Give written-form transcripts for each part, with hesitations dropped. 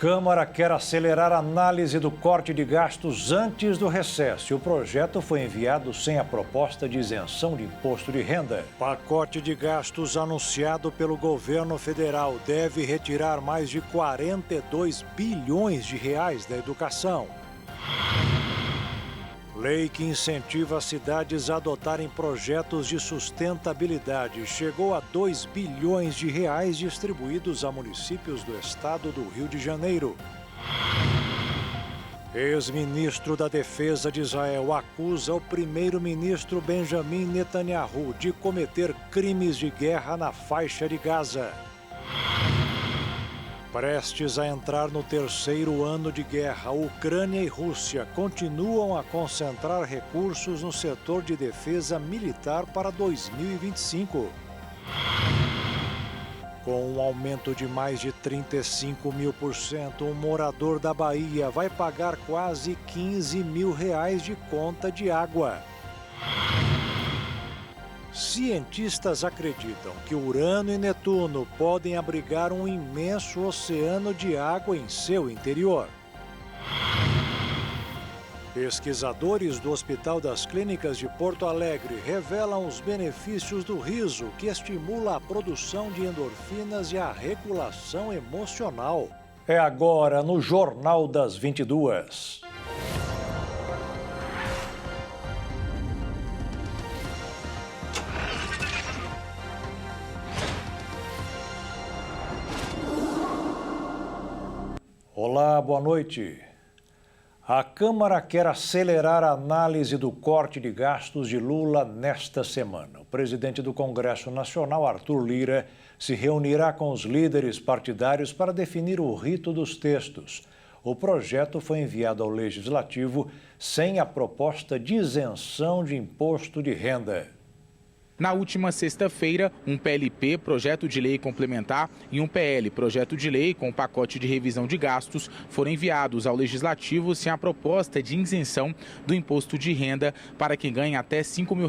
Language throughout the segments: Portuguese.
Câmara quer acelerar a análise do corte de gastos antes do recesso. O projeto foi enviado sem a proposta de isenção de imposto de renda. Pacote de gastos anunciado pelo governo federal deve retirar mais de 42 bilhões de reais da educação. Lei que incentiva as cidades a adotarem projetos de sustentabilidade chegou a 2 bilhões de reais distribuídos a municípios do estado do Rio de Janeiro. Ex-ministro da Defesa de Israel acusa o primeiro-ministro Benjamin Netanyahu de cometer crimes de guerra na faixa de Gaza. Prestes a entrar no terceiro ano de guerra, Ucrânia e Rússia continuam a concentrar recursos no setor de defesa militar para 2025. Com um aumento de mais de 35 mil %, um morador da Bahia vai pagar quase 15 mil reais de conta de água. Cientistas acreditam que Urano e Netuno podem abrigar um imenso oceano de água em seu interior. Pesquisadores do Hospital das Clínicas de Porto Alegre revelam os benefícios do riso, que estimula a produção de endorfinas e a regulação emocional. É agora no Jornal das 22. Olá, boa noite. A Câmara quer acelerar a análise do corte de gastos de Lula nesta semana. O presidente do Congresso Nacional, Arthur Lira, se reunirá com os líderes partidários para definir o rito dos textos. O projeto foi enviado ao Legislativo sem a proposta de isenção de imposto de renda. Na última sexta-feira, um PLP, projeto de lei complementar, e um PL, projeto de lei com pacote de revisão de gastos, foram enviados ao Legislativo sem a proposta de isenção do imposto de renda para quem ganha até R$ 5 mil.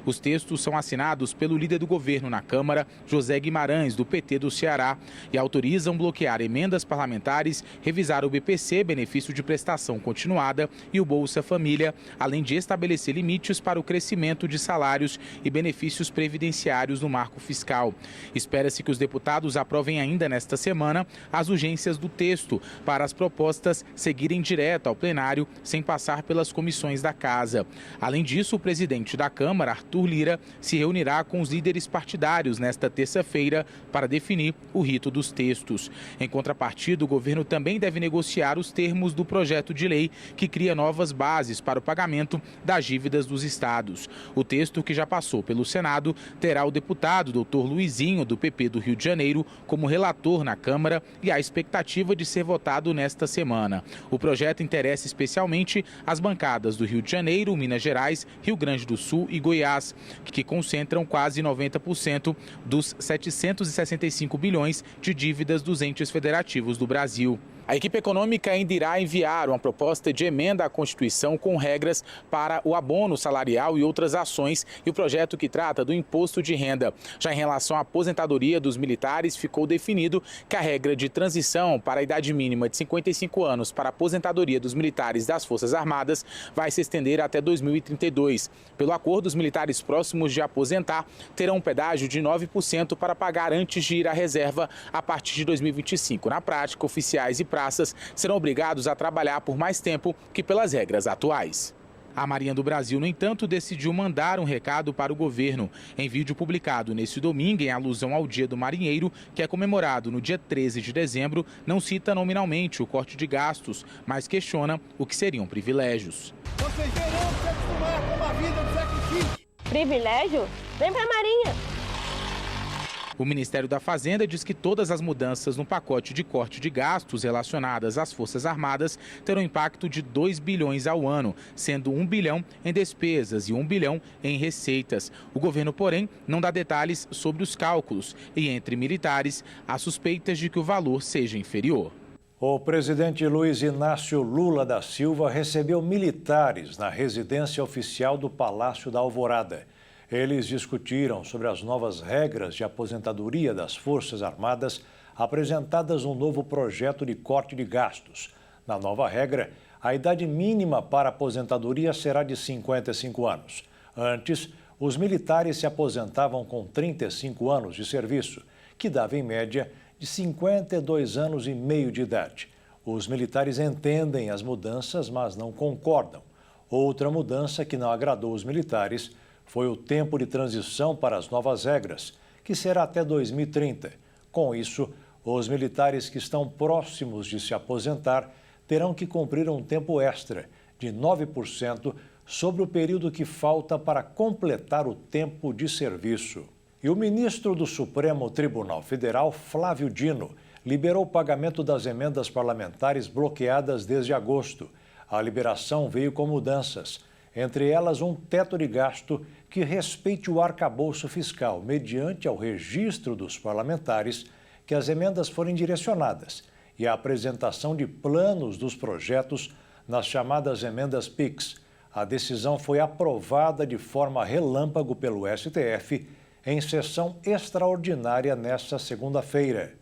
Os textos são assinados pelo líder do governo na Câmara, José Guimarães, do PT do Ceará, e autorizam bloquear emendas parlamentares, revisar o BPC, benefício de prestação continuada, e o Bolsa Família, além de estabelecer limites para o crescimento de salários e benefícios previdenciários no marco fiscal. Espera-se que os deputados aprovem ainda nesta semana as urgências do texto para as propostas seguirem direto ao plenário sem passar pelas comissões da Casa. Além disso, o presidente da Câmara, Arthur Lira, se reunirá com os líderes partidários nesta terça-feira para definir o rito dos textos. Em contrapartida, o governo também deve negociar os termos do projeto de lei que cria novas bases para o pagamento das dívidas dos estados. O texto, que já passou pelo Senado, terá o deputado Dr. Luizinho, do PP do Rio de Janeiro, como relator na Câmara e há expectativa de ser votado nesta semana. O projeto interessa especialmente as bancadas do Rio de Janeiro, Minas Gerais, Rio Grande do Sul e Goiás, que concentram quase 90% dos 765 bilhões de dívidas dos entes federativos do Brasil. A equipe econômica ainda irá enviar uma proposta de emenda à Constituição com regras para o abono salarial e outras ações e o projeto que trata do imposto de renda. Já em relação à aposentadoria dos militares, ficou definido que a regra de transição para a idade mínima de 55 anos para a aposentadoria dos militares das Forças Armadas vai se estender até 2032. Pelo acordo, os militares próximos de aposentar terão um pedágio de 9% para pagar antes de ir à reserva a partir de 2025. Na prática, oficiais e praças serão obrigados a trabalhar por mais tempo que pelas regras atuais. A Marinha do Brasil, no entanto, decidiu mandar um recado para o governo. Em vídeo publicado neste domingo, em alusão ao Dia do Marinheiro, que é comemorado no dia 13 de dezembro, não cita nominalmente o corte de gastos, mas questiona o que seriam privilégios. Vocês verão se acostumar com uma vida do século XX. Privilégio? Vem pra Marinha! O Ministério da Fazenda diz que todas as mudanças no pacote de corte de gastos relacionadas às Forças Armadas terão impacto de 2 bilhões ao ano, sendo 1 bilhão em despesas e 1 bilhão em receitas. O governo, porém, não dá detalhes sobre os cálculos e, entre militares, há suspeitas de que o valor seja inferior. O presidente Luiz Inácio Lula da Silva recebeu militares na residência oficial do Palácio da Alvorada. Eles discutiram sobre as novas regras de aposentadoria das Forças Armadas apresentadas no novo projeto de corte de gastos. Na nova regra, a idade mínima para aposentadoria será de 55 anos. Antes, os militares se aposentavam com 35 anos de serviço, que dava em média de 52 anos e meio de idade. Os militares entendem as mudanças, mas não concordam. Outra mudança que não agradou os militares foi o tempo de transição para as novas regras, que será até 2030. Com isso, os militares que estão próximos de se aposentar terão que cumprir um tempo extra de 9% sobre o período que falta para completar o tempo de serviço. E o ministro do Supremo Tribunal Federal, Flávio Dino, liberou o pagamento das emendas parlamentares bloqueadas desde agosto. A liberação veio com mudanças, entre elas um teto de gasto que respeite o arcabouço fiscal, mediante ao registro dos parlamentares que as emendas forem direcionadas e a apresentação de planos dos projetos nas chamadas emendas PIX. A decisão foi aprovada de forma relâmpago pelo STF em sessão extraordinária nesta segunda-feira.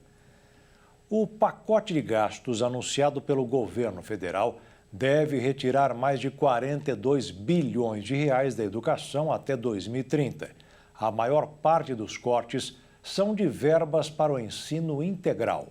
O pacote de gastos anunciado pelo governo federal deve retirar mais de 42 bilhões de reais da educação até 2030. A maior parte dos cortes são de verbas para o ensino integral.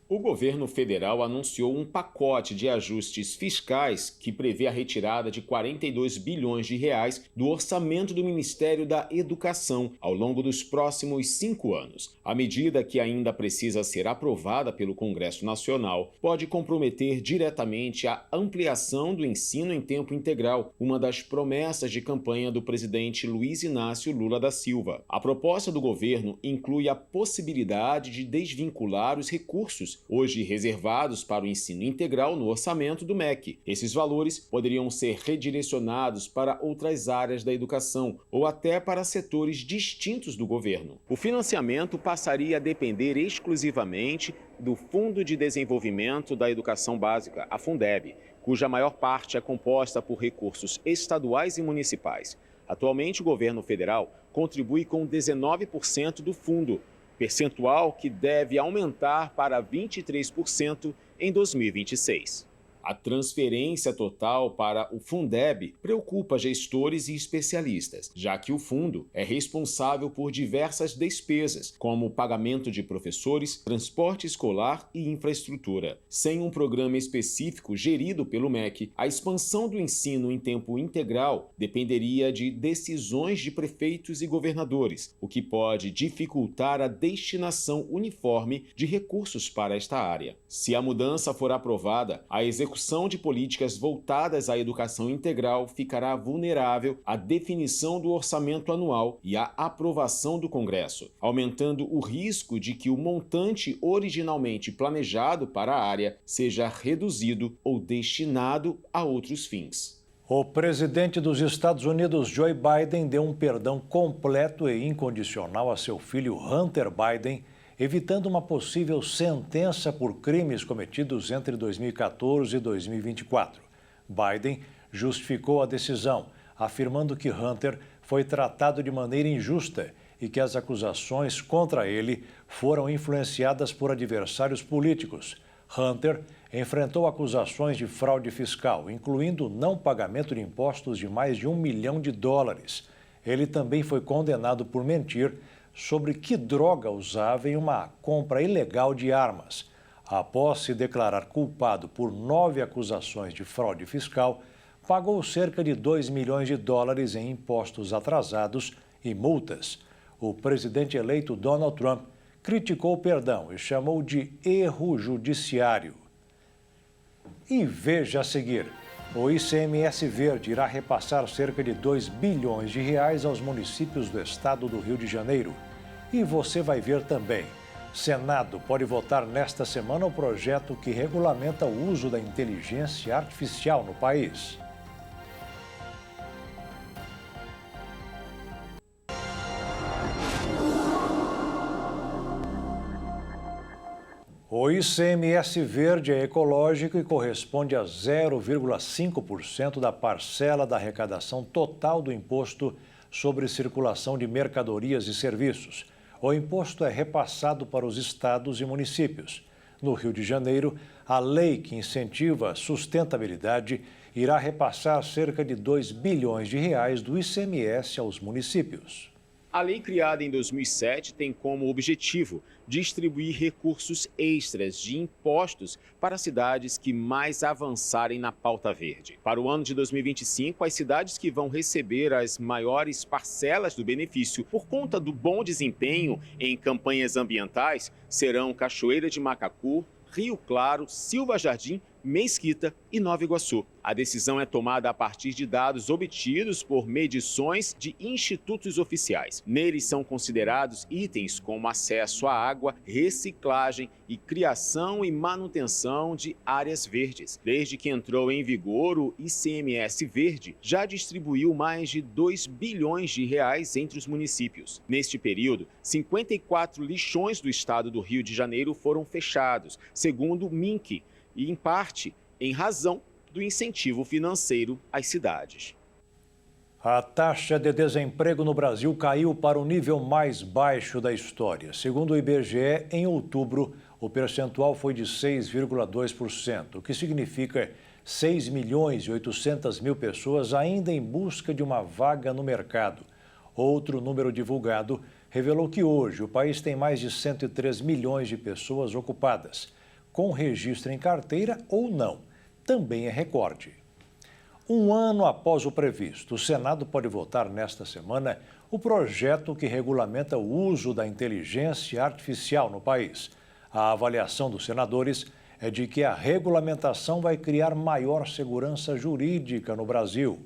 O governo federal anunciou um pacote de ajustes fiscais que prevê a retirada de 42 bilhões de reais do orçamento do Ministério da Educação ao longo dos próximos 5 anos. A medida, que ainda precisa ser aprovada pelo Congresso Nacional, pode comprometer diretamente a ampliação do ensino em tempo integral, uma das promessas de campanha do presidente Luiz Inácio Lula da Silva. A proposta do governo inclui a possibilidade de desvincular os recursos hoje reservados para o ensino integral no orçamento do MEC. Esses valores poderiam ser redirecionados para outras áreas da educação ou até para setores distintos do governo. O financiamento passaria a depender exclusivamente do Fundo de Desenvolvimento da Educação Básica, a Fundeb, cuja maior parte é composta por recursos estaduais e municipais. Atualmente, o governo federal contribui com 19% do fundo, percentual que deve aumentar para 23% em 2026. A transferência total para o Fundeb preocupa gestores e especialistas, já que o fundo é responsável por diversas despesas, como o pagamento de professores, transporte escolar e infraestrutura. Sem um programa específico gerido pelo MEC, a expansão do ensino em tempo integral dependeria de decisões de prefeitos e governadores, o que pode dificultar a destinação uniforme de recursos para esta área. Se a mudança for aprovada, a execução de políticas voltadas à educação integral ficará vulnerável à definição do orçamento anual e à aprovação do Congresso, aumentando o risco de que o montante originalmente planejado para a área seja reduzido ou destinado a outros fins. O presidente dos Estados Unidos, Joe Biden, deu um perdão completo e incondicional a seu filho Hunter Biden, evitando uma possível sentença por crimes cometidos entre 2014 e 2024. Biden justificou a decisão, afirmando que Hunter foi tratado de maneira injusta e que as acusações contra ele foram influenciadas por adversários políticos. Hunter enfrentou acusações de fraude fiscal, incluindo o não pagamento de impostos de mais de $1 milhão. Ele também foi condenado por mentir sobre que droga usava em uma compra ilegal de armas. Após se declarar culpado por 9 acusações de fraude fiscal, pagou cerca de $2 milhões em impostos atrasados e multas. O presidente eleito Donald Trump criticou o perdão e chamou de erro judiciário. E veja a seguir, o ICMS Verde irá repassar cerca de R$2 bilhões aos municípios do estado do Rio de Janeiro. E você vai ver também, Senado pode votar nesta semana o projeto que regulamenta o uso da inteligência artificial no país. O ICMS Verde é ecológico e corresponde a 0,5% da parcela da arrecadação total do Imposto sobre Circulação de Mercadorias e Serviços. O imposto é repassado para os estados e municípios. No Rio de Janeiro, a lei que incentiva a sustentabilidade irá repassar cerca de 2 bilhões de reais do ICMS aos municípios. A lei criada em 2007 tem como objetivo distribuir recursos extras de impostos para cidades que mais avançarem na pauta verde. Para o ano de 2025, as cidades que vão receber as maiores parcelas do benefício por conta do bom desempenho em campanhas ambientais serão Cachoeira de Macacu, Rio Claro, Silva Jardim, Mesquita e Nova Iguaçu. A decisão é tomada a partir de dados obtidos por medições de institutos oficiais. Neles são considerados itens como acesso à água, reciclagem e criação e manutenção de áreas verdes. Desde que entrou em vigor o ICMS Verde, já distribuiu mais de 2 bilhões de reais entre os municípios. Neste período, 54 lixões do estado do Rio de Janeiro foram fechados, segundo o MINC, e, em parte, em razão do incentivo financeiro às cidades. A taxa de desemprego no Brasil caiu para o nível mais baixo da história. Segundo o IBGE, em outubro, o percentual foi de 6,2%, o que significa 6 milhões e 800 mil pessoas ainda em busca de uma vaga no mercado. Outro número divulgado revelou que hoje o país tem mais de 103 milhões de pessoas ocupadas, com registro em carteira ou não. Também é recorde. Um ano após o previsto, o Senado pode votar nesta semana o projeto que regulamenta o uso da inteligência artificial no país. A avaliação dos senadores é de que a regulamentação vai criar maior segurança jurídica no Brasil.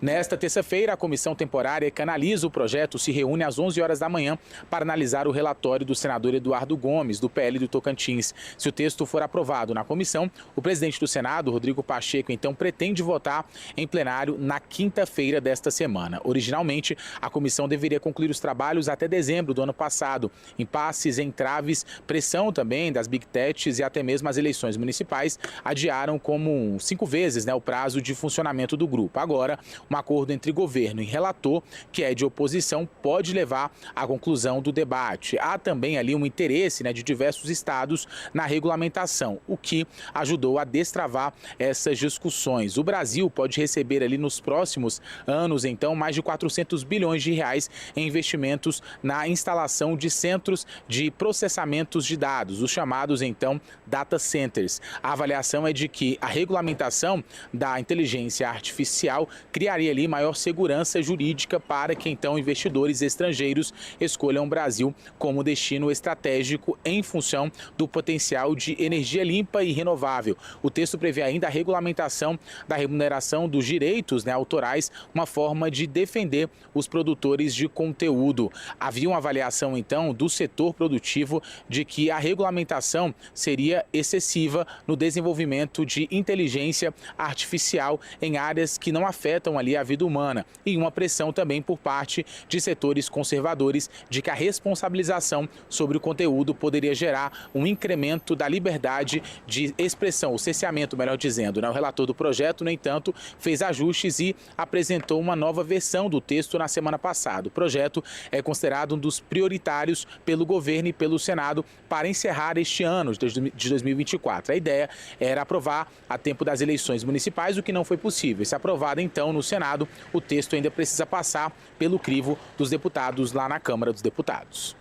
Nesta terça-feira, a comissão temporária que analisa o projeto se reúne às 11 horas da manhã para analisar o relatório do senador Eduardo Gomes, do PL do Tocantins. Se o texto for aprovado na comissão, o presidente do Senado, Rodrigo Pacheco, então pretende votar em plenário na quinta-feira desta semana. Originalmente, a comissão deveria concluir os trabalhos até dezembro do ano passado. Impasses, entraves, pressão também das Big Techs e até mesmo as eleições municipais adiaram como 5 vezes o prazo de funcionamento do grupo. Agora, um acordo entre governo e relator, que é de oposição, pode levar à conclusão do debate. Há também ali um interesse de diversos estados na regulamentação, o que ajudou a destravar essas discussões. O Brasil pode receber ali nos próximos anos, então, mais de 400 bilhões de reais em investimentos na instalação de centros de processamentos de dados, os chamados, então, data centers. A avaliação é de que a regulamentação da inteligência artificial criaria ali maior segurança jurídica para que então investidores estrangeiros escolham o Brasil como destino estratégico em função do potencial de energia limpa e renovável. O texto prevê ainda a regulamentação da remuneração dos direitos autorais, uma forma de defender os produtores de conteúdo. Havia uma avaliação então do setor produtivo de que a regulamentação seria excessiva no desenvolvimento de inteligência artificial em áreas que não afetam ali a vida humana, e uma pressão também por parte de setores conservadores de que a responsabilização sobre o conteúdo poderia gerar um incremento da liberdade de expressão, o cerceamento, melhor dizendo. O relator do projeto, no entanto, fez ajustes e apresentou uma nova versão do texto na semana passada. O projeto é considerado um dos prioritários pelo governo e pelo Senado para encerrar este ano de 2024. A ideia era aprovar a tempo das eleições municipais, o que não foi possível. Se aprovado, então, no Senado, o texto ainda precisa passar pelo crivo dos deputados lá na Câmara dos Deputados.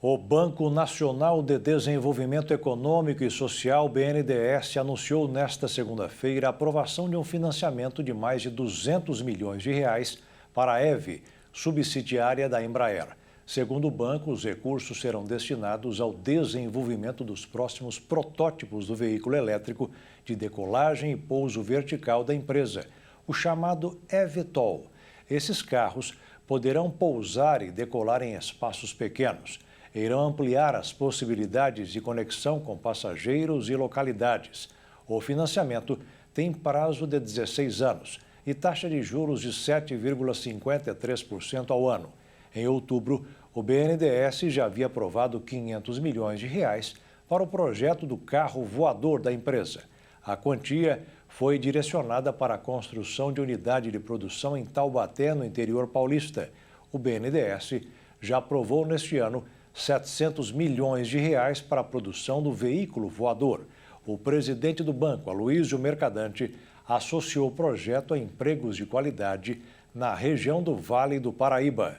O Banco Nacional de Desenvolvimento Econômico e Social, BNDES, anunciou nesta segunda-feira a aprovação de um financiamento de mais de 200 milhões de reais para a EVE, subsidiária da Embraer. Segundo o banco, os recursos serão destinados ao desenvolvimento dos próximos protótipos do veículo elétrico de decolagem e pouso vertical da empresa, o chamado eVTOL. Esses carros poderão pousar e decolar em espaços pequenos. Irão ampliar as possibilidades de conexão com passageiros e localidades. O financiamento tem prazo de 16 anos e taxa de juros de 7,53% ao ano. Em outubro, o BNDES já havia aprovado 500 milhões de reais para o projeto do carro voador da empresa. A quantia foi direcionada para a construção de unidade de produção em Taubaté, no interior paulista. O BNDES já aprovou neste ano 700 milhões de reais para a produção do veículo voador. O presidente do banco, Aloysio Mercadante, associou o projeto a empregos de qualidade na região do Vale do Paraíba.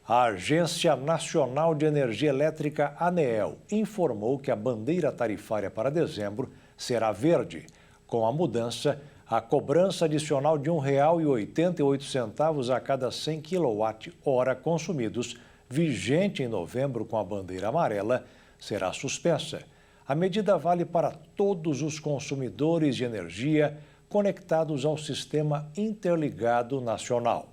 A Agência Nacional de Energia Elétrica, ANEEL, informou que a bandeira tarifária para dezembro será verde. Com a mudança, a cobrança adicional de R$ 1,88 a cada 100 kWh consumidos, vigente em novembro com a bandeira amarela, será suspensa. A medida vale para todos os consumidores de energia conectados ao Sistema Interligado Nacional.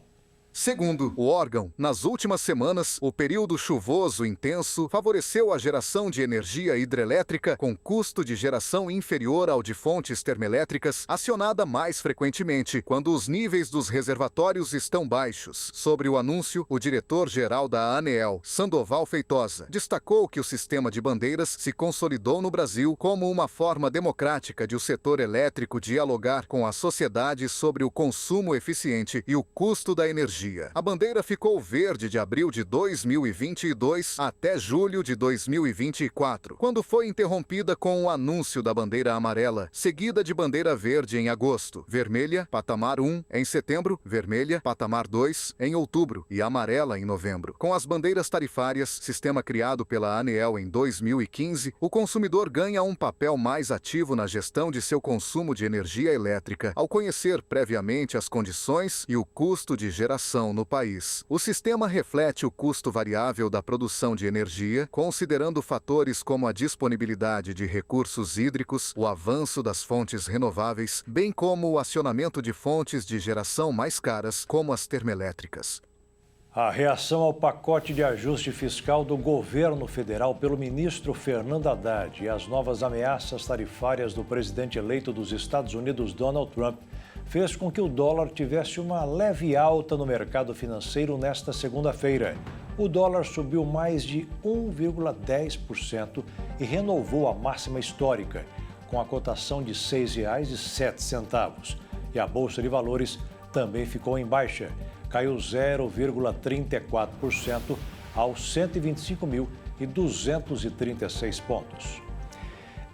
Segundo o órgão, nas últimas semanas, o período chuvoso intenso favoreceu a geração de energia hidrelétrica com custo de geração inferior ao de fontes termoelétricas, acionada mais frequentemente quando os níveis dos reservatórios estão baixos. Sobre o anúncio, o diretor-geral da ANEEL, Sandoval Feitosa, destacou que o sistema de bandeiras se consolidou no Brasil como uma forma democrática de o setor elétrico dialogar com a sociedade sobre o consumo eficiente e o custo da energia. A bandeira ficou verde de abril de 2022 até julho de 2024, quando foi interrompida com o anúncio da bandeira amarela, seguida de bandeira verde em agosto, vermelha, patamar 1 em setembro, vermelha, patamar 2 em outubro e amarela em novembro. Com as bandeiras tarifárias, sistema criado pela ANEEL em 2015, o consumidor ganha um papel mais ativo na gestão de seu consumo de energia elétrica, ao conhecer previamente as condições e o custo de geração no país. O sistema reflete o custo variável da produção de energia, considerando fatores como a disponibilidade de recursos hídricos, o avanço das fontes renováveis, bem como o acionamento de fontes de geração mais caras, como as termoelétricas. A reação ao pacote de ajuste fiscal do governo federal pelo ministro Fernando Haddad e as novas ameaças tarifárias do presidente eleito dos Estados Unidos, Donald Trump, fez com que o dólar tivesse uma leve alta no mercado financeiro nesta segunda-feira. O dólar subiu mais de 1,10% e renovou a máxima histórica, com a cotação de R$ 6,07. E a Bolsa de Valores também ficou em baixa, caiu 0,34% aos 125.236 pontos.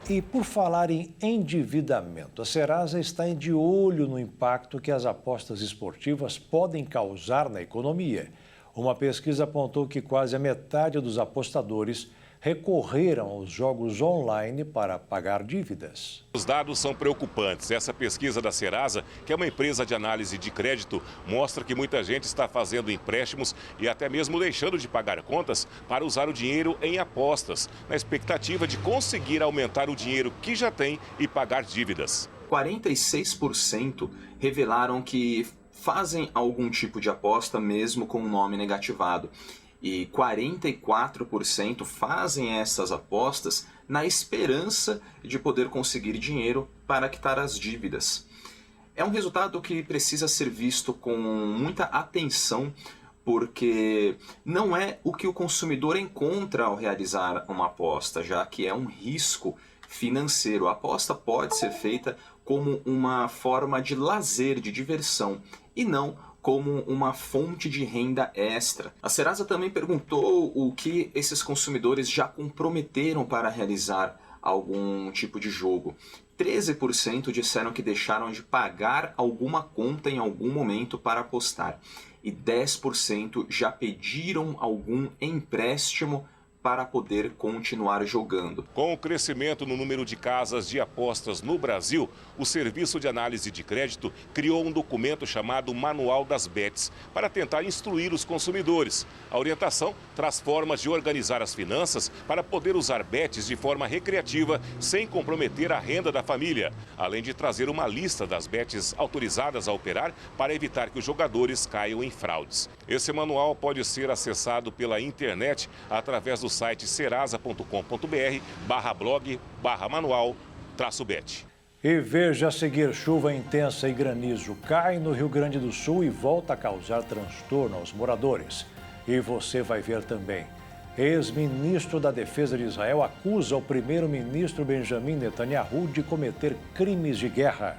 E por falar em endividamento, a Serasa está de olho no impacto que as apostas esportivas podem causar na economia. Uma pesquisa apontou que quase a metade dos apostadores recorreram aos jogos online para pagar dívidas. Os dados são preocupantes. Essa pesquisa da Serasa, que é uma empresa de análise de crédito, mostra que muita gente está fazendo empréstimos e até mesmo deixando de pagar contas para usar o dinheiro em apostas, na expectativa de conseguir aumentar o dinheiro que já tem e pagar dívidas. 46% revelaram que fazem algum tipo de aposta mesmo com o nome negativado. E 44% fazem essas apostas na esperança de poder conseguir dinheiro para quitar as dívidas. É um resultado que precisa ser visto com muita atenção, porque não é o que o consumidor encontra ao realizar uma aposta, já que é um risco financeiro. A aposta pode ser feita como uma forma de lazer, de diversão, e não como uma fonte de renda extra. A Serasa também perguntou o que esses consumidores já comprometeram para realizar algum tipo de jogo. 13% disseram que deixaram de pagar alguma conta em algum momento para apostar. E 10% já pediram algum empréstimo para poder continuar jogando. Com o crescimento no número de casas de apostas no Brasil, o Serviço de Análise de Crédito criou um documento chamado Manual das Bets para tentar instruir os consumidores. A orientação traz formas de organizar as finanças para poder usar bets de forma recreativa sem comprometer a renda da família, além de trazer uma lista das bets autorizadas a operar para evitar que os jogadores caiam em fraudes. Esse manual pode ser acessado pela internet através do site serasa.com.br/blog/manual-bet. E veja a seguir: chuva intensa e granizo cai no Rio Grande do Sul e volta a causar transtorno aos moradores. E você vai ver também: ex-ministro da Defesa de Israel acusa o primeiro-ministro Benjamin Netanyahu de cometer crimes de guerra.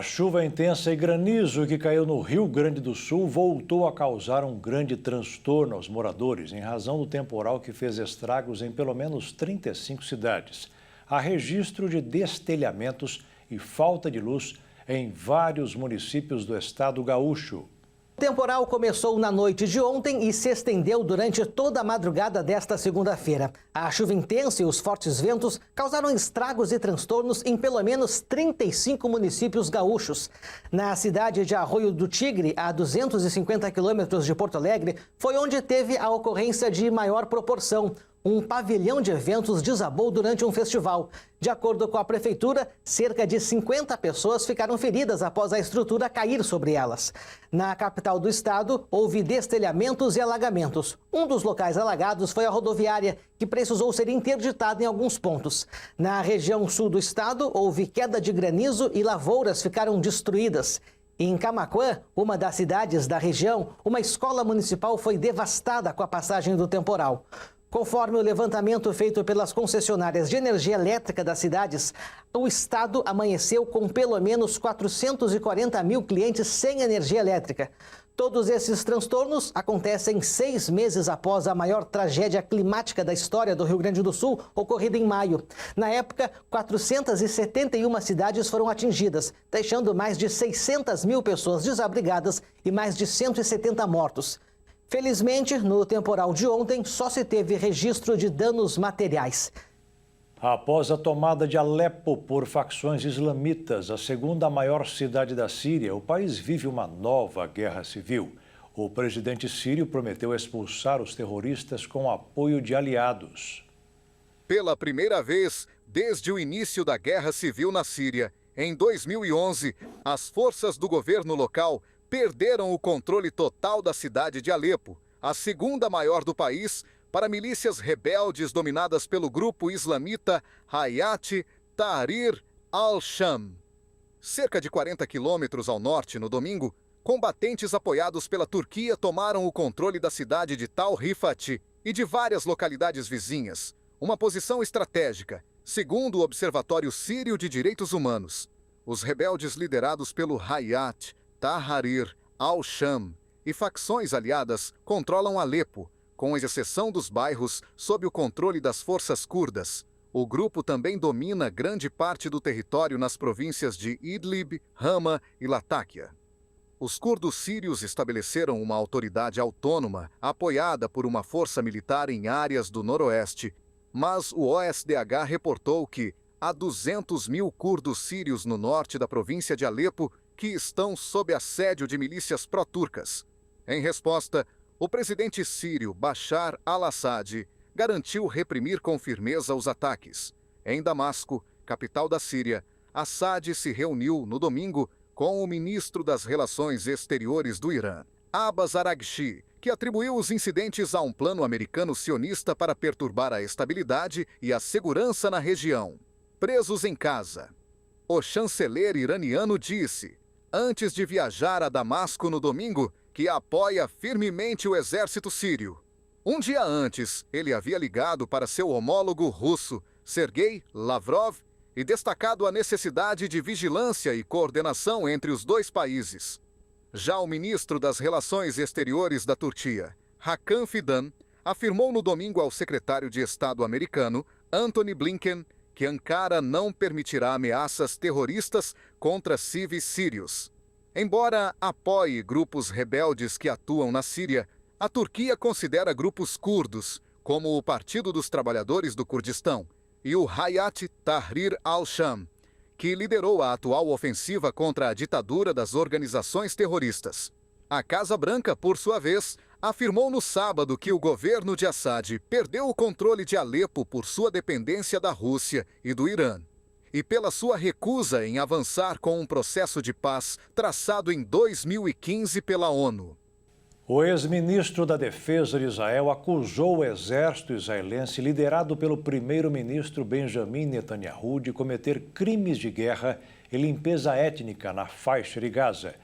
A chuva intensa e granizo que caiu no Rio Grande do Sul voltou a causar um grande transtorno aos moradores em razão do temporal que fez estragos em pelo menos 35 cidades. Há registro de destelhamentos e falta de luz em vários municípios do estado gaúcho. O temporal começou na noite de ontem e se estendeu durante toda a madrugada desta segunda-feira. A chuva intensa e os fortes ventos causaram estragos e transtornos em pelo menos 35 municípios gaúchos. Na cidade de Arroio do Tigre, a 250 quilômetros de Porto Alegre, foi onde teve a ocorrência de maior proporção. Um pavilhão de eventos desabou durante um festival. De acordo com a prefeitura, cerca de 50 pessoas ficaram feridas após a estrutura cair sobre elas. Na capital do estado, houve destelhamentos e alagamentos. Um dos locais alagados foi a rodoviária, que precisou ser interditada em alguns pontos. Na região sul do estado, houve queda de granizo e lavouras ficaram destruídas. Em Camaquã, uma das cidades da região, uma escola municipal foi devastada com a passagem do temporal. Conforme o levantamento feito pelas concessionárias de energia elétrica das cidades, o estado amanheceu com pelo menos 440 mil clientes sem energia elétrica. Todos esses transtornos acontecem 6 meses após a maior tragédia climática da história do Rio Grande do Sul, ocorrida em maio. Na época, 471 cidades foram atingidas, deixando mais de 600 mil pessoas desabrigadas e mais de 170 mortos. Felizmente, no temporal de ontem, só se teve registro de danos materiais. Após a tomada de Alepo por facções islamitas, a segunda maior cidade da Síria, o país vive uma nova guerra civil. O presidente sírio prometeu expulsar os terroristas com apoio de aliados. Pela primeira vez desde o início da guerra civil na Síria, em 2011, as forças do governo local perderam o controle total da cidade de Alepo, a segunda maior do país, para milícias rebeldes dominadas pelo grupo islamita Hayat Tahrir al-Sham. Cerca de 40 quilômetros ao norte, no domingo, combatentes apoiados pela Turquia tomaram o controle da cidade de Tal Rifat e de várias localidades vizinhas, uma posição estratégica, segundo o Observatório Sírio de Direitos Humanos. Os rebeldes liderados pelo Hayat Tahrir al-Sham e facções aliadas controlam Alepo, com exceção dos bairros sob o controle das forças curdas. O grupo também domina grande parte do território nas províncias de Idlib, Hama e Latáquia. Os curdos sírios estabeleceram uma autoridade autônoma, apoiada por uma força militar em áreas do noroeste, mas o OSDH reportou que há 200 mil curdos sírios no norte da província de Alepo que estão sob assédio de milícias pró-turcas. Em resposta, o presidente sírio Bashar al-Assad garantiu reprimir com firmeza os ataques. Em Damasco, capital da Síria, Assad se reuniu no domingo com o ministro das Relações Exteriores do Irã, Abbas Araghchi, que atribuiu os incidentes a um plano americano sionista para perturbar a estabilidade e a segurança na região. Presos em casa. O chanceler iraniano disse, antes de viajar a Damasco no domingo, que apoia firmemente o exército sírio. Um dia antes, ele havia ligado para seu homólogo russo, Sergei Lavrov, e destacado a necessidade de vigilância e coordenação entre os dois países. Já o ministro das Relações Exteriores da Turquia, Hakan Fidan, afirmou no domingo ao secretário de Estado americano, Antony Blinken, que Ankara não permitirá ameaças terroristas contra civis sírios. Embora apoie grupos rebeldes que atuam na Síria, a Turquia considera grupos curdos, como o Partido dos Trabalhadores do Kurdistão e o Hayat Tahrir al-Sham, que liderou a atual ofensiva contra a ditadura das organizações terroristas. A Casa Branca, por sua vez, afirmou no sábado que o governo de Assad perdeu o controle de Alepo por sua dependência da Rússia e do Irã, e pela sua recusa em avançar com um processo de paz traçado em 2015 pela ONU. O ex-ministro da Defesa de Israel acusou o exército israelense liderado pelo primeiro-ministro Benjamin Netanyahu de cometer crimes de guerra e limpeza étnica na faixa de Gaza.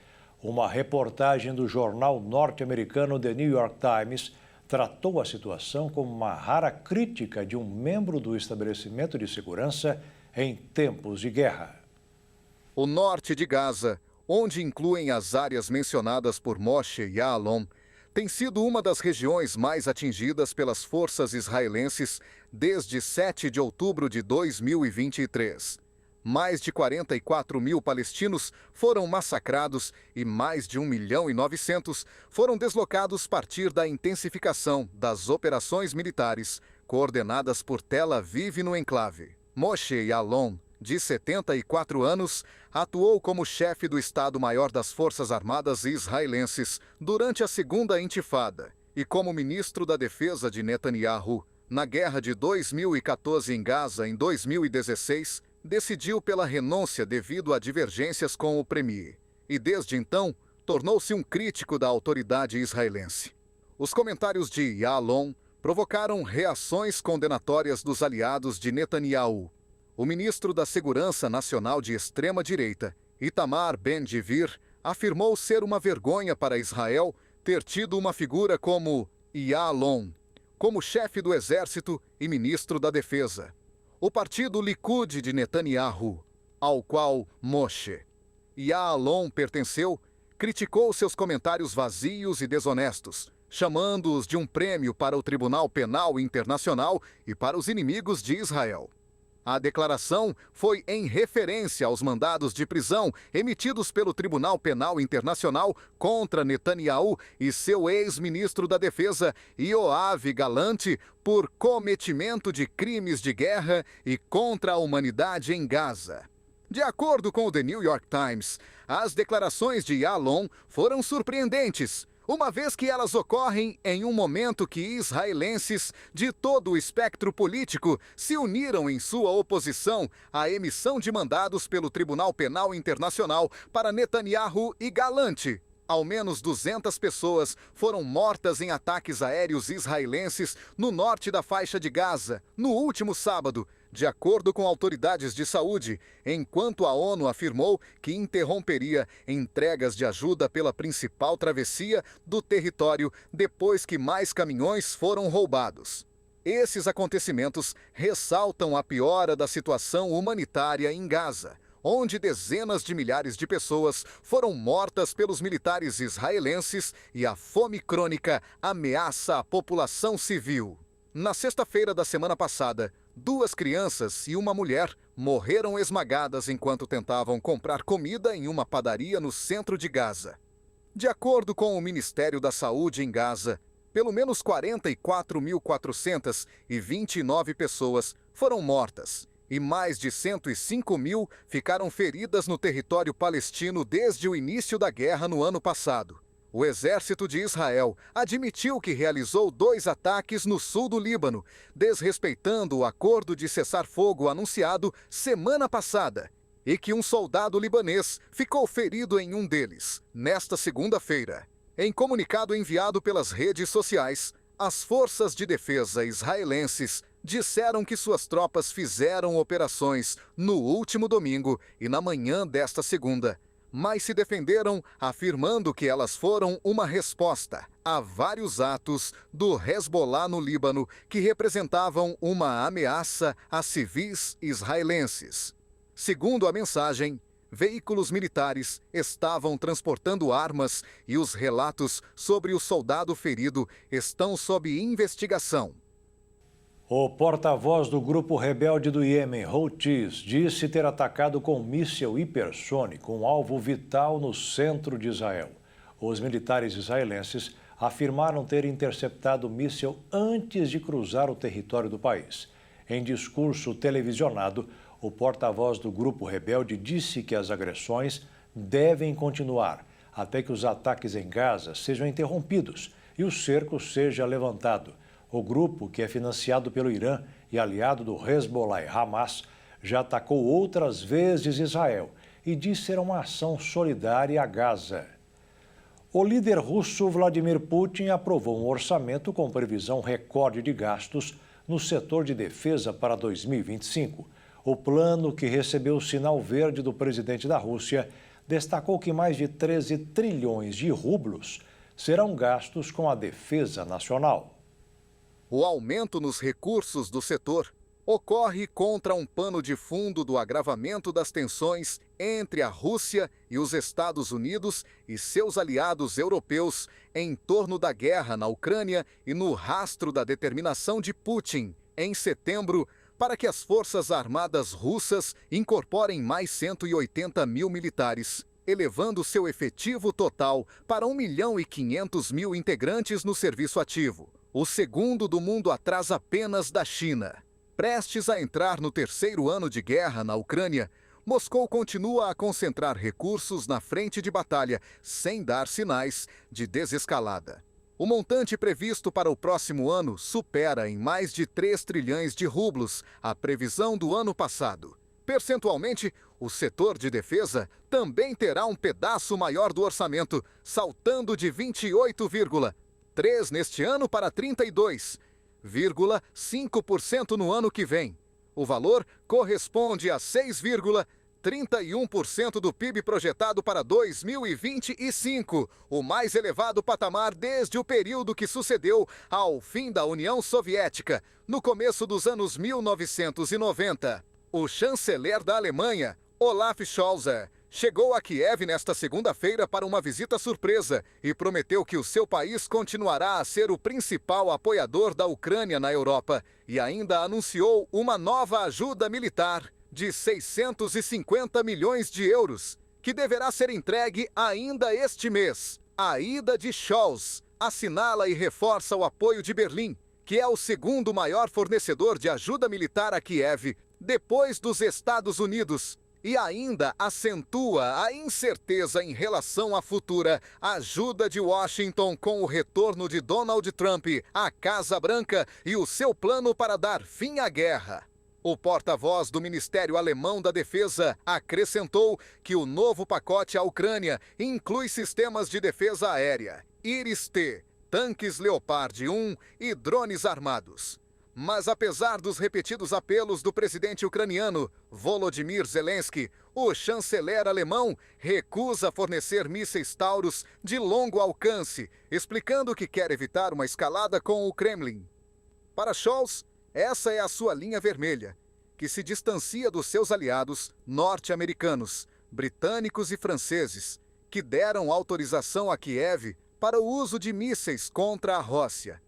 Uma reportagem do jornal norte-americano The New York Times tratou a situação como uma rara crítica de um membro do estabelecimento de segurança em tempos de guerra. O norte de Gaza, onde incluem as áreas mencionadas por Moshe Ya'alon, tem sido uma das regiões mais atingidas pelas forças israelenses desde 7 de outubro de 2023. Mais de 44 mil palestinos foram massacrados e mais de 1.900.000 foram deslocados a partir da intensificação das operações militares coordenadas por Tel Aviv no enclave. Moshe Ya'alon, de 74 anos, atuou como chefe do Estado-Maior das Forças Armadas israelenses durante a Segunda Intifada e como ministro da Defesa de Netanyahu. Na guerra de 2014 em Gaza, em 2016, decidiu pela renúncia devido a divergências com o premier e, desde então, tornou-se um crítico da autoridade israelense. Os comentários de Ya'alon provocaram reações condenatórias dos aliados de Netanyahu. O ministro da Segurança Nacional de extrema-direita, Itamar Ben-Gvir, afirmou ser uma vergonha para Israel ter tido uma figura como Ya'alon, como chefe do exército e ministro da defesa. O partido Likud de Netanyahu, ao qual Moshe Ya'alon pertenceu, criticou seus comentários vazios e desonestos, chamando-os de um prêmio para o Tribunal Penal Internacional e para os inimigos de Israel. A declaração foi em referência aos mandados de prisão emitidos pelo Tribunal Penal Internacional contra Netanyahu e seu ex-ministro da Defesa, Yoav Gallant, por cometimento de crimes de guerra e contra a humanidade em Gaza. De acordo com o The New York Times, as declarações de Ya'alon foram surpreendentes, uma vez que elas ocorrem em um momento que israelenses de todo o espectro político se uniram em sua oposição à emissão de mandados pelo Tribunal Penal Internacional para Netanyahu e Gallant. Ao menos 200 pessoas foram mortas em ataques aéreos israelenses no norte da faixa de Gaza no último sábado, de acordo com autoridades de saúde, enquanto a ONU afirmou que interromperia entregas de ajuda pela principal travessia do território depois que mais caminhões foram roubados. Esses acontecimentos ressaltam a piora da situação humanitária em Gaza, onde dezenas de milhares de pessoas foram mortas pelos militares israelenses e a fome crônica ameaça a população civil. Na sexta-feira da semana passada, 2 crianças e uma mulher morreram esmagadas enquanto tentavam comprar comida em uma padaria no centro de Gaza. De acordo com o Ministério da Saúde em Gaza, pelo menos 44.429 pessoas foram mortas e mais de 105.000 ficaram feridas no território palestino desde o início da guerra no ano passado. O exército de Israel admitiu que realizou 2 ataques no sul do Líbano, desrespeitando o acordo de cessar-fogo anunciado semana passada, e que um soldado libanês ficou ferido em um deles, nesta segunda-feira. Em comunicado enviado pelas redes sociais, as forças de defesa israelenses disseram que suas tropas fizeram operações no último domingo e na manhã desta segunda, mas se defenderam afirmando que elas foram uma resposta a vários atos do Hezbollah no Líbano que representavam uma ameaça a civis israelenses. Segundo a mensagem, veículos militares estavam transportando armas e os relatos sobre o soldado ferido estão sob investigação. O porta-voz do grupo rebelde do Iêmen, Houthis, disse ter atacado com um míssil hipersônico um alvo vital no centro de Israel. Os militares israelenses afirmaram ter interceptado o míssil antes de cruzar o território do país. Em discurso televisionado, o porta-voz do grupo rebelde disse que as agressões devem continuar até que os ataques em Gaza sejam interrompidos e o cerco seja levantado. O grupo, que é financiado pelo Irã e aliado do Hezbollah e Hamas, já atacou outras vezes Israel e diz ser uma ação solidária a Gaza. O líder russo Vladimir Putin aprovou um orçamento com previsão recorde de gastos no setor de defesa para 2025. O plano, que recebeu o sinal verde do presidente da Rússia, destacou que mais de 13 trilhões de rublos serão gastos com a defesa nacional. O aumento nos recursos do setor ocorre contra um pano de fundo do agravamento das tensões entre a Rússia e os Estados Unidos e seus aliados europeus em torno da guerra na Ucrânia e no rastro da determinação de Putin, em setembro, para que as Forças Armadas russas incorporem mais 180 mil militares, elevando seu efetivo total para 1.500.000 integrantes no serviço ativo, o segundo do mundo atrás apenas da China. Prestes a entrar no terceiro ano de guerra na Ucrânia, Moscou continua a concentrar recursos na frente de batalha, sem dar sinais de desescalada. O montante previsto para o próximo ano supera em mais de 3 trilhões de rublos a previsão do ano passado. Percentualmente, o setor de defesa também terá um pedaço maior do orçamento, saltando de 28,3% neste ano para 32,5% no ano que vem. O valor corresponde a 6,31% do PIB projetado para 2025, o mais elevado patamar desde o período que sucedeu ao fim da União Soviética, no começo dos anos 1990. O chanceler da Alemanha, Olaf Scholz, chegou a Kiev nesta segunda-feira para uma visita surpresa e prometeu que o seu país continuará a ser o principal apoiador da Ucrânia na Europa e ainda anunciou uma nova ajuda militar de 650 milhões de euros, que deverá ser entregue ainda este mês. A ida de Scholz assinala e reforça o apoio de Berlim, que é o segundo maior fornecedor de ajuda militar a Kiev, depois dos Estados Unidos, e ainda acentua a incerteza em relação à futura ajuda de Washington com o retorno de Donald Trump à Casa Branca e o seu plano para dar fim à guerra. O porta-voz do Ministério Alemão da Defesa acrescentou que o novo pacote à Ucrânia inclui sistemas de defesa aérea, Iris-T, tanques Leopard 1 e drones armados. Mas apesar dos repetidos apelos do presidente ucraniano, Volodymyr Zelensky, o chanceler alemão recusa fornecer mísseis Taurus de longo alcance, explicando que quer evitar uma escalada com o Kremlin. Para Scholz, essa é a sua linha vermelha, que se distancia dos seus aliados norte-americanos, britânicos e franceses, que deram autorização a Kiev para o uso de mísseis contra a Rússia.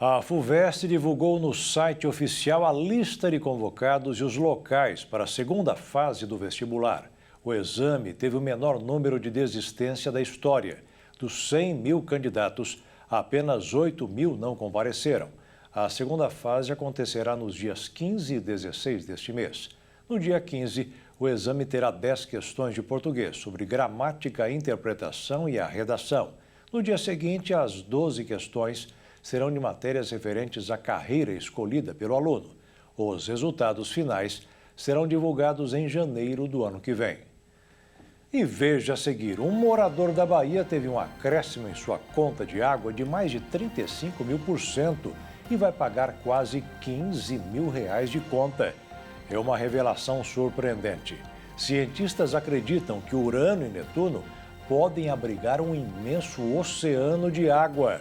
A FUVEST divulgou no site oficial a lista de convocados e os locais para a segunda fase do vestibular. O exame teve o menor número de desistência da história. Dos 100 mil candidatos, apenas 8 mil não compareceram. A segunda fase acontecerá nos dias 15 e 16 deste mês. No dia 15, o exame terá 10 questões de português sobre gramática, interpretação e a redação. No dia seguinte, as 12 questões serão de matérias referentes à carreira escolhida pelo aluno. Os resultados finais serão divulgados em janeiro do ano que vem. E veja a seguir, um morador da Bahia teve um acréscimo em sua conta de água de mais de 35.000% e vai pagar quase 15 mil reais de conta. É uma revelação surpreendente. Cientistas acreditam que Urano e Netuno podem abrigar um imenso oceano de água.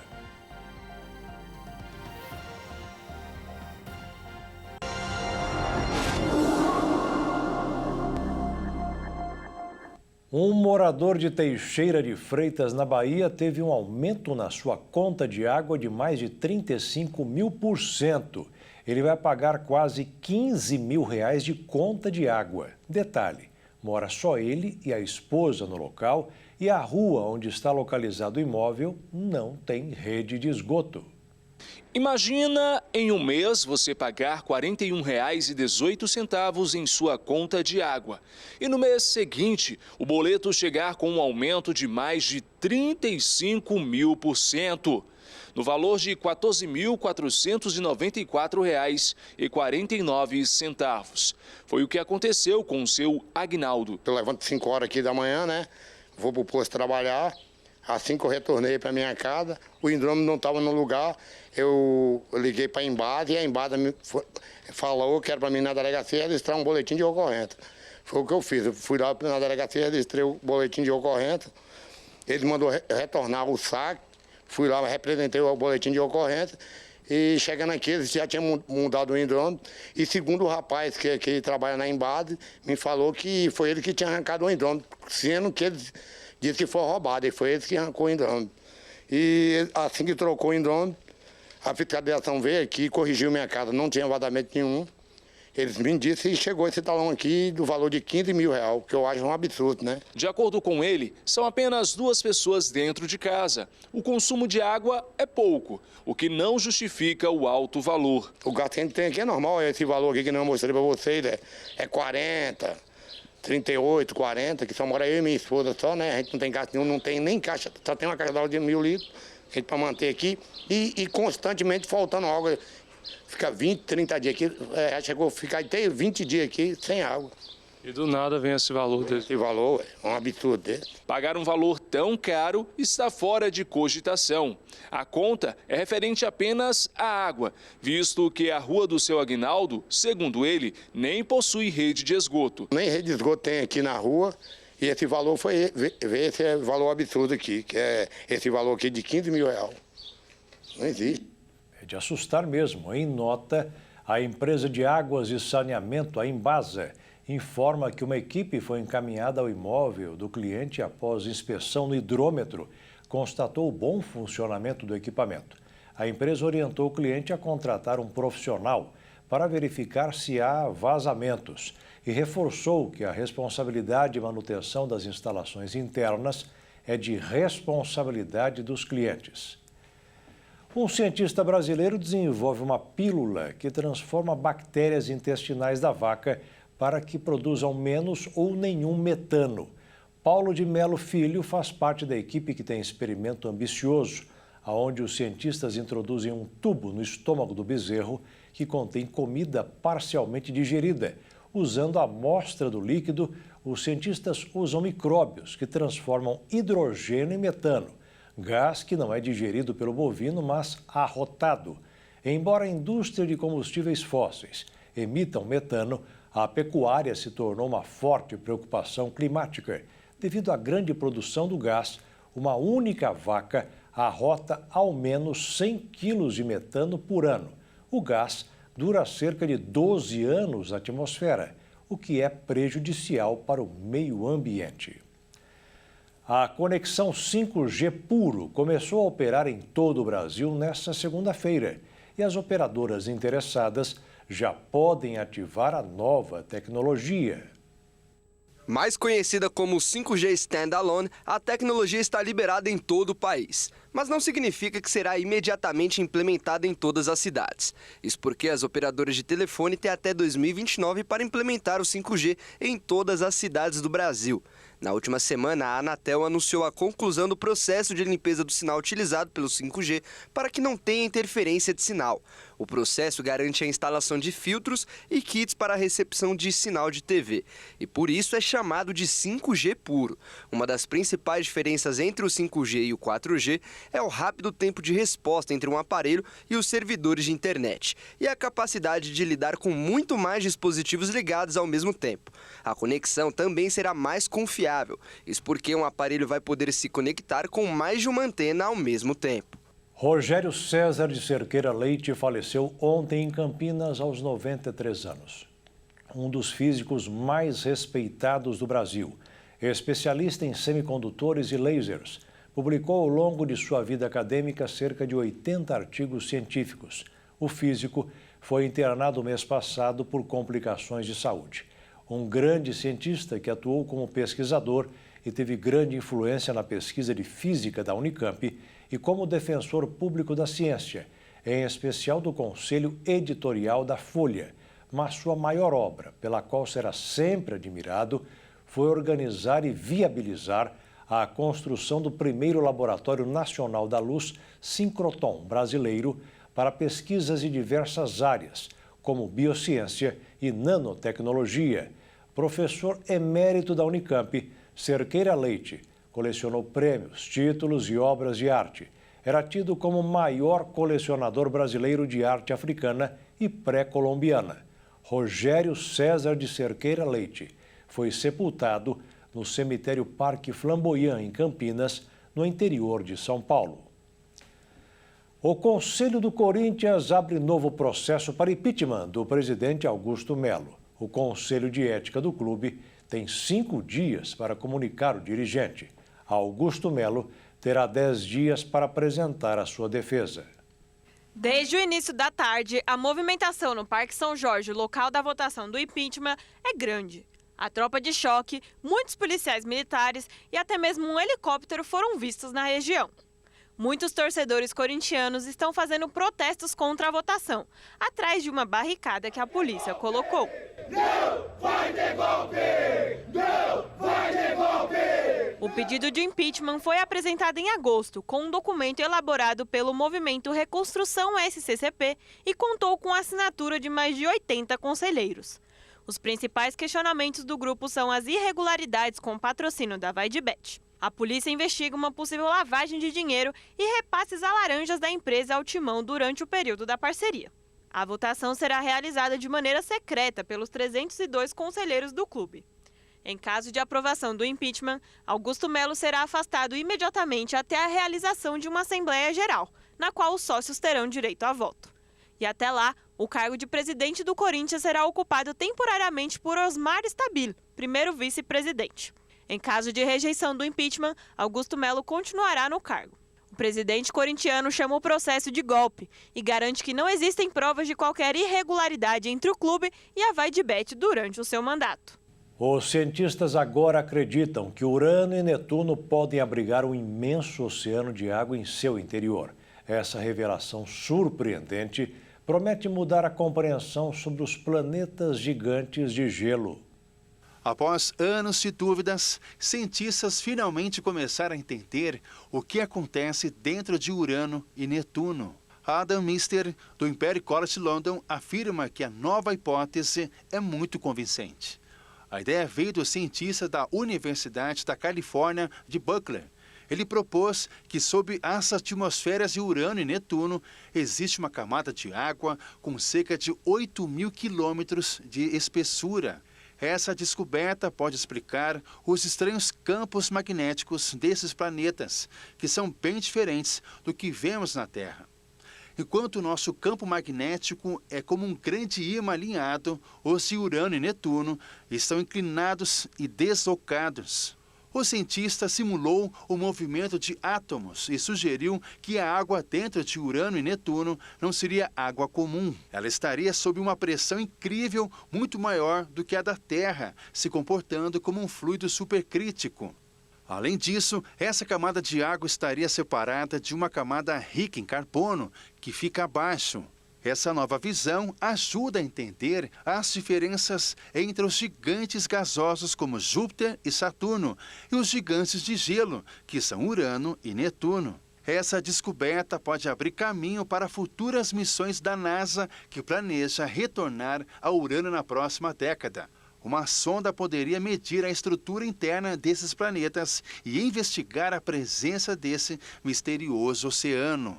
Um morador de Teixeira de Freitas, na Bahia, teve um aumento na sua conta de água de mais de 35.000%. Ele vai pagar quase 15 mil reais de conta de água. Detalhe, mora só ele e a esposa no local e a rua onde está localizado o imóvel não tem rede de esgoto. Imagina em um mês você pagar R$ 41,18 em sua conta de água e no mês seguinte o boleto chegar com um aumento de mais de 35.000%, no valor de R$ 14.494,49. Foi o que aconteceu com o seu Agnaldo. Eu levanto 5 horas aqui da manhã, né? Vou para o posto trabalhar. Assim que eu retornei para minha casa, o hidrômetro não estava no lugar, eu liguei para a Embasa e a Embasa me falou que era para mim na delegacia registrar um boletim de ocorrência. Foi o que eu fiz, eu fui lá na delegacia, registrei o boletim de ocorrência, ele mandou retornar o saque, fui lá, representei o boletim de ocorrência E chegando aqui, eles já tinham mudado o hidrômetro. E segundo o rapaz que trabalha na Embase, me falou que foi ele que tinha arrancado o hidrômetro, sendo que ele disse que foi roubado, e foi ele que arrancou o hidrômetro. E assim que trocou o hidrômetro, a fiscalização veio aqui, corrigiu minha casa, não tinha vazamento nenhum. Eles me disseram e chegou esse talão aqui do valor de R$15 mil, que eu acho um absurdo, né? De acordo com ele, são apenas 2 pessoas dentro de casa. O consumo de água é pouco, o que não justifica o alto valor. O gasto que a gente tem aqui é normal, esse valor aqui que não mostrei para vocês é 40, 38, 40, que só mora eu e minha esposa só, né? A gente não tem gasto nenhum, não tem nem caixa, só tem uma caixa d'água de 1.000 litros, para manter aqui, e constantemente faltando água. Fica 20, 30 dias aqui, chegou a ficar até 20 dias aqui sem água. E do nada vem esse valor desse. Esse valor é um absurdo desse. Pagar um valor tão caro está fora de cogitação. A conta é referente apenas à água, visto que a rua do seu Aguinaldo, segundo ele, nem possui rede de esgoto. Nem rede de esgoto tem aqui na rua. E esse valor foi esse valor absurdo aqui, que é esse valor aqui de R$15 mil. Não existe. É de assustar mesmo. Em nota, a empresa de águas e saneamento, a Embasa, informa que uma equipe foi encaminhada ao imóvel do cliente após inspeção no hidrômetro, constatou o bom funcionamento do equipamento. A empresa orientou o cliente a contratar um profissional para verificar se há vazamentos e reforçou que a responsabilidade de manutenção das instalações internas é de responsabilidade dos clientes. Um cientista brasileiro desenvolve uma pílula que transforma bactérias intestinais da vaca para que produzam menos ou nenhum metano. Paulo de Melo Filho faz parte da equipe que tem experimento ambicioso, onde os cientistas introduzem um tubo no estômago do bezerro que contém comida parcialmente digerida. Usando a amostra do líquido, os cientistas usam micróbios que transformam hidrogênio em metano, gás que não é digerido pelo bovino, mas arrotado. Embora a indústria de combustíveis fósseis emitam metano, a pecuária se tornou uma forte preocupação climática. Devido à grande produção do gás, uma única vaca arrota ao menos 100 quilos de metano por ano. O gás dura cerca de 12 anos na atmosfera, o que é prejudicial para o meio ambiente. A conexão 5G puro começou a operar em todo o Brasil nesta segunda-feira e as operadoras interessadas já podem ativar a nova tecnologia. Mais conhecida como 5G Standalone, a tecnologia está liberada em todo o país. Mas não significa que será imediatamente implementada em todas as cidades. Isso porque as operadoras de telefone têm até 2029 para implementar o 5G em todas as cidades do Brasil. Na última semana, a Anatel anunciou a conclusão do processo de limpeza do sinal utilizado pelo 5G para que não tenha interferência de sinal. O processo garante a instalação de filtros e kits para a recepção de sinal de TV. E por isso é chamado de 5G puro. Uma das principais diferenças entre o 5G e o 4G é o rápido tempo de resposta entre um aparelho e os servidores de internet. E a capacidade de lidar com muito mais dispositivos ligados ao mesmo tempo. A conexão também será mais confiável. Isso porque um aparelho vai poder se conectar com mais de uma antena ao mesmo tempo. Rogério César de Cerqueira Leite faleceu ontem em Campinas aos 93 anos. Um dos físicos mais respeitados do Brasil, especialista em semicondutores e lasers, publicou ao longo de sua vida acadêmica cerca de 80 artigos científicos. O físico foi internado mês passado por complicações de saúde. Um grande cientista que atuou como pesquisador e teve grande influência na pesquisa de física da Unicamp e como defensor público da ciência, em especial do Conselho Editorial da Folha. Mas sua maior obra, pela qual será sempre admirado, foi organizar e viabilizar a construção do primeiro Laboratório Nacional da Luz, Sincrotron brasileiro, para pesquisas em diversas áreas, como biociência e nanotecnologia. Professor emérito da Unicamp, Cerqueira Leite colecionou prêmios, títulos e obras de arte. Era tido como o maior colecionador brasileiro de arte africana e pré-colombiana. Rogério César de Cerqueira Leite foi sepultado no cemitério Parque Flamboyant, em Campinas, no interior de São Paulo. O Conselho do Corinthians abre novo processo para impeachment do presidente Augusto Melo. O Conselho de Ética do clube tem 5 dias para comunicar o dirigente. Augusto Melo terá 10 dias para apresentar a sua defesa. Desde o início da tarde, a movimentação no Parque São Jorge, local da votação do impeachment, é grande. A tropa de choque, muitos policiais militares e até mesmo um helicóptero foram vistos na região. Muitos torcedores corintianos estão fazendo protestos contra a votação, atrás de uma barricada que a polícia colocou. Não vai ter golpe! Não vai ter golpe! O pedido de impeachment foi apresentado em agosto, com um documento elaborado pelo movimento Reconstrução SCCP e contou com a assinatura de mais de 80 conselheiros. Os principais questionamentos do grupo são as irregularidades com o patrocínio da VaideBet. A polícia investiga uma possível lavagem de dinheiro e repasses a laranjas da empresa ao Timão durante o período da parceria. A votação será realizada de maneira secreta pelos 302 conselheiros do clube. Em caso de aprovação do impeachment, Augusto Melo será afastado imediatamente até a realização de uma Assembleia Geral, na qual os sócios terão direito a voto. E até lá, o cargo de presidente do Corinthians será ocupado temporariamente por Osmar Stabile, primeiro vice-presidente. Em caso de rejeição do impeachment, Augusto Melo continuará no cargo. O presidente corintiano chama o processo de golpe e garante que não existem provas de qualquer irregularidade entre o clube e a VaideBet durante o seu mandato. Os cientistas agora acreditam que Urano e Netuno podem abrigar um imenso oceano de água em seu interior. Essa revelação surpreendente promete mudar a compreensão sobre os planetas gigantes de gelo. Após anos de dúvidas, cientistas finalmente começaram a entender o que acontece dentro de Urano e Netuno. Adam Mister, do Imperial College London, afirma que a nova hipótese é muito convincente. A ideia veio do cientista da Universidade da Califórnia de Berkeley. Ele propôs que sob as atmosferas de Urano e Netuno existe uma camada de água com cerca de 8.000 quilômetros de espessura. Essa descoberta pode explicar os estranhos campos magnéticos desses planetas, que são bem diferentes do que vemos na Terra. Enquanto o nosso campo magnético é como um grande ímã alinhado, os de Urano e Netuno estão inclinados e deslocados. O cientista simulou o movimento de átomos e sugeriu que a água dentro de Urano e Netuno não seria água comum. Ela estaria sob uma pressão incrível, muito maior do que a da Terra, se comportando como um fluido supercrítico. Além disso, essa camada de água estaria separada de uma camada rica em carbono, que fica abaixo. Essa nova visão ajuda a entender as diferenças entre os gigantes gasosos como Júpiter e Saturno e os gigantes de gelo, que são Urano e Netuno. Essa descoberta pode abrir caminho para futuras missões da NASA, que planeja retornar a Urano na próxima década. Uma sonda poderia medir a estrutura interna desses planetas e investigar a presença desse misterioso oceano.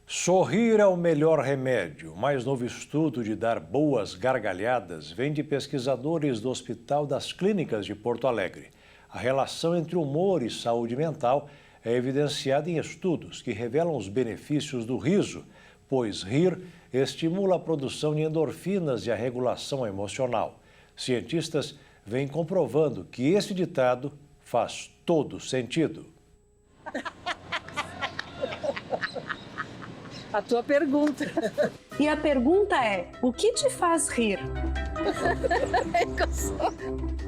Sorrir é o melhor remédio. O mais novo estudo de dar boas gargalhadas vem de pesquisadores do Hospital das Clínicas de Porto Alegre. A relação entre humor e saúde mental é evidenciada em estudos que revelam os benefícios do riso, pois rir estimula a produção de endorfinas e a regulação emocional. Cientistas vêm comprovando que esse ditado faz todo sentido. A tua pergunta. E a pergunta é, o que te faz rir?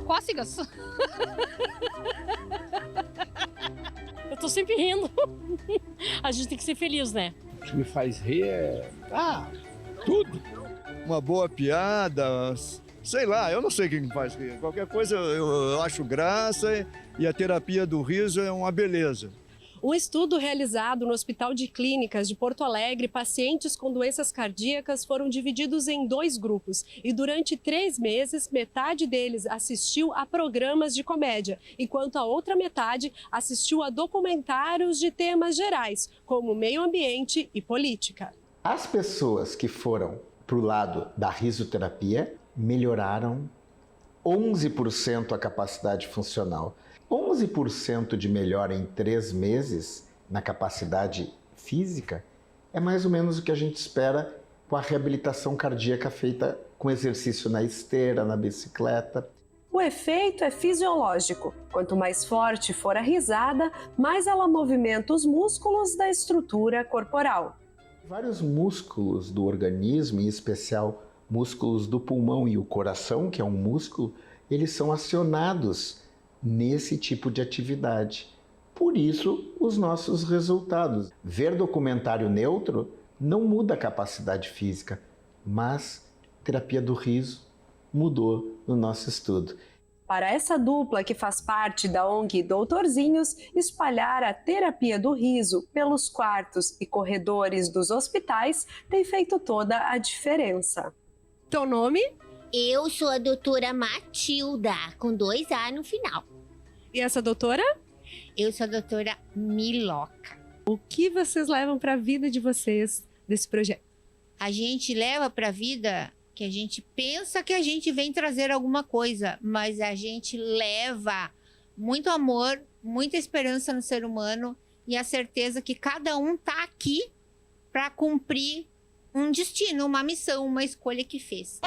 Cócegas. Eu tô sempre rindo. A gente tem que ser feliz, né? O que me faz rir é... tudo. Uma boa piada, sei lá, eu não sei o que me faz rir. Qualquer coisa eu acho graça e a terapia do riso é uma beleza. Um estudo realizado no Hospital de Clínicas de Porto Alegre, pacientes com doenças cardíacas foram divididos em 2 grupos e durante 3 meses, metade deles assistiu a programas de comédia, enquanto a outra metade assistiu a documentários de temas gerais, como meio ambiente e política. As pessoas que foram para o lado da risoterapia melhoraram 11% a capacidade funcional. 11% de melhora em 3 meses na capacidade física É mais ou menos o que a gente espera com a reabilitação cardíaca feita com exercício na esteira, na bicicleta. O efeito é fisiológico. Quanto mais forte for a risada, mais ela movimenta os músculos da estrutura corporal. Vários músculos do organismo, em especial músculos do pulmão e o coração, que é um músculo, eles são acionados nesse tipo de atividade. Por isso, os nossos resultados. Ver documentário neutro não muda a capacidade física, mas terapia do riso mudou no nosso estudo. Para essa dupla que faz parte da ONG Doutorzinhos, espalhar a terapia do riso pelos quartos e corredores dos hospitais tem feito toda a diferença. Teu nome? Eu sou a doutora Matilda, com 2 A no final. E essa doutora? Eu sou a doutora Miloca. O que vocês levam para a vida de vocês desse projeto? A gente leva para a vida que a gente pensa que a gente vem trazer alguma coisa, mas a gente leva muito amor, muita esperança no ser humano e a certeza que cada um tá aqui para cumprir um destino, uma missão, uma escolha que fez.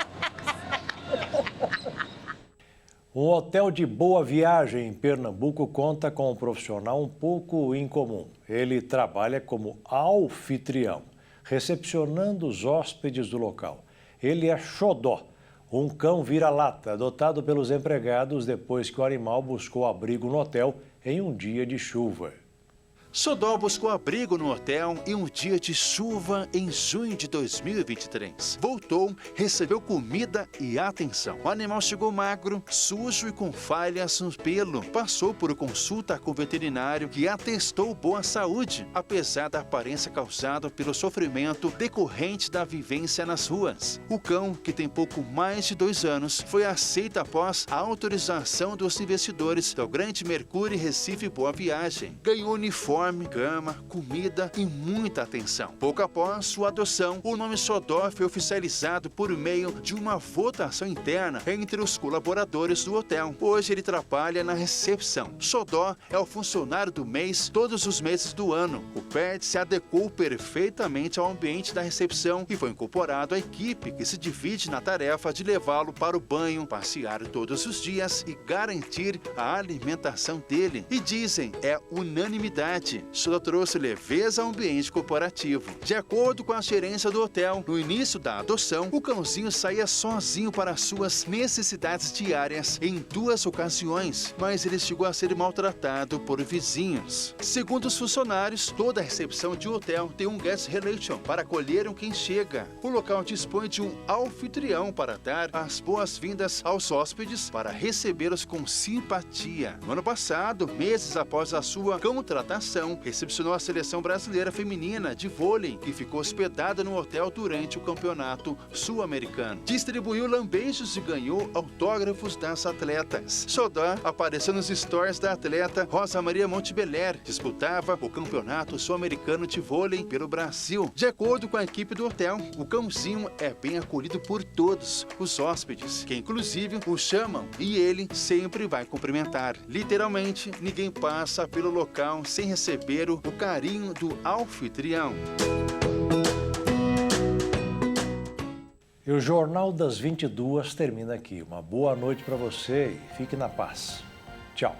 Um hotel de Boa Viagem em Pernambuco conta com um profissional um pouco incomum. Ele trabalha como anfitrião, recepcionando os hóspedes do local. Ele é Xodó, um cão vira-lata adotado pelos empregados depois que o animal buscou abrigo no hotel em um dia de chuva. Xodó buscou abrigo no hotel em um dia de chuva em junho de 2023. Voltou, recebeu comida e atenção. O animal chegou magro, sujo e com falhas no pelo. Passou por consulta com o veterinário que atestou boa saúde, apesar da aparência causada pelo sofrimento decorrente da vivência nas ruas. O cão, que tem pouco mais de 2 anos, foi aceito após a autorização dos investidores do Grande Mercúrio Recife Boa Viagem. Ganhou uniforme, cama, comida e muita atenção. Pouco após sua adoção, o nome Xodó foi oficializado por meio de uma votação interna entre os colaboradores do hotel. Hoje ele trabalha na recepção. Xodó é o funcionário do mês todos os meses do ano. O pet se adequou perfeitamente ao ambiente da recepção e foi incorporado à equipe que se divide na tarefa de levá-lo para o banho, passear todos os dias e garantir a alimentação dele. E dizem, é unanimidade. Xodó trouxe leveza ao ambiente corporativo. De acordo com a gerência do hotel, no início da adoção, o cãozinho saía sozinho para suas necessidades diárias em 2 ocasiões, mas ele chegou a ser maltratado por vizinhos. Segundo os funcionários, toda a recepção de hotel tem um guest relation para acolher quem chega. O local dispõe de um anfitrião para dar as boas-vindas aos hóspedes para recebê-los com simpatia. No ano passado, meses após a sua contratação, recepcionou a seleção brasileira feminina de vôlei, que ficou hospedada no hotel durante o campeonato sul-americano. Distribuiu lambeijos e ganhou autógrafos das atletas. Xodó apareceu nos stories da atleta Rosa Maria Montebeler, disputava o campeonato sul-americano de vôlei pelo Brasil. De acordo com a equipe do hotel, o cãozinho é bem acolhido por todos os hóspedes, que inclusive o chamam e ele sempre vai cumprimentar. Literalmente, ninguém passa pelo local sem receber o carinho do anfitrião. E o Jornal das 22 termina aqui. Uma boa noite para você e fique na paz. Tchau.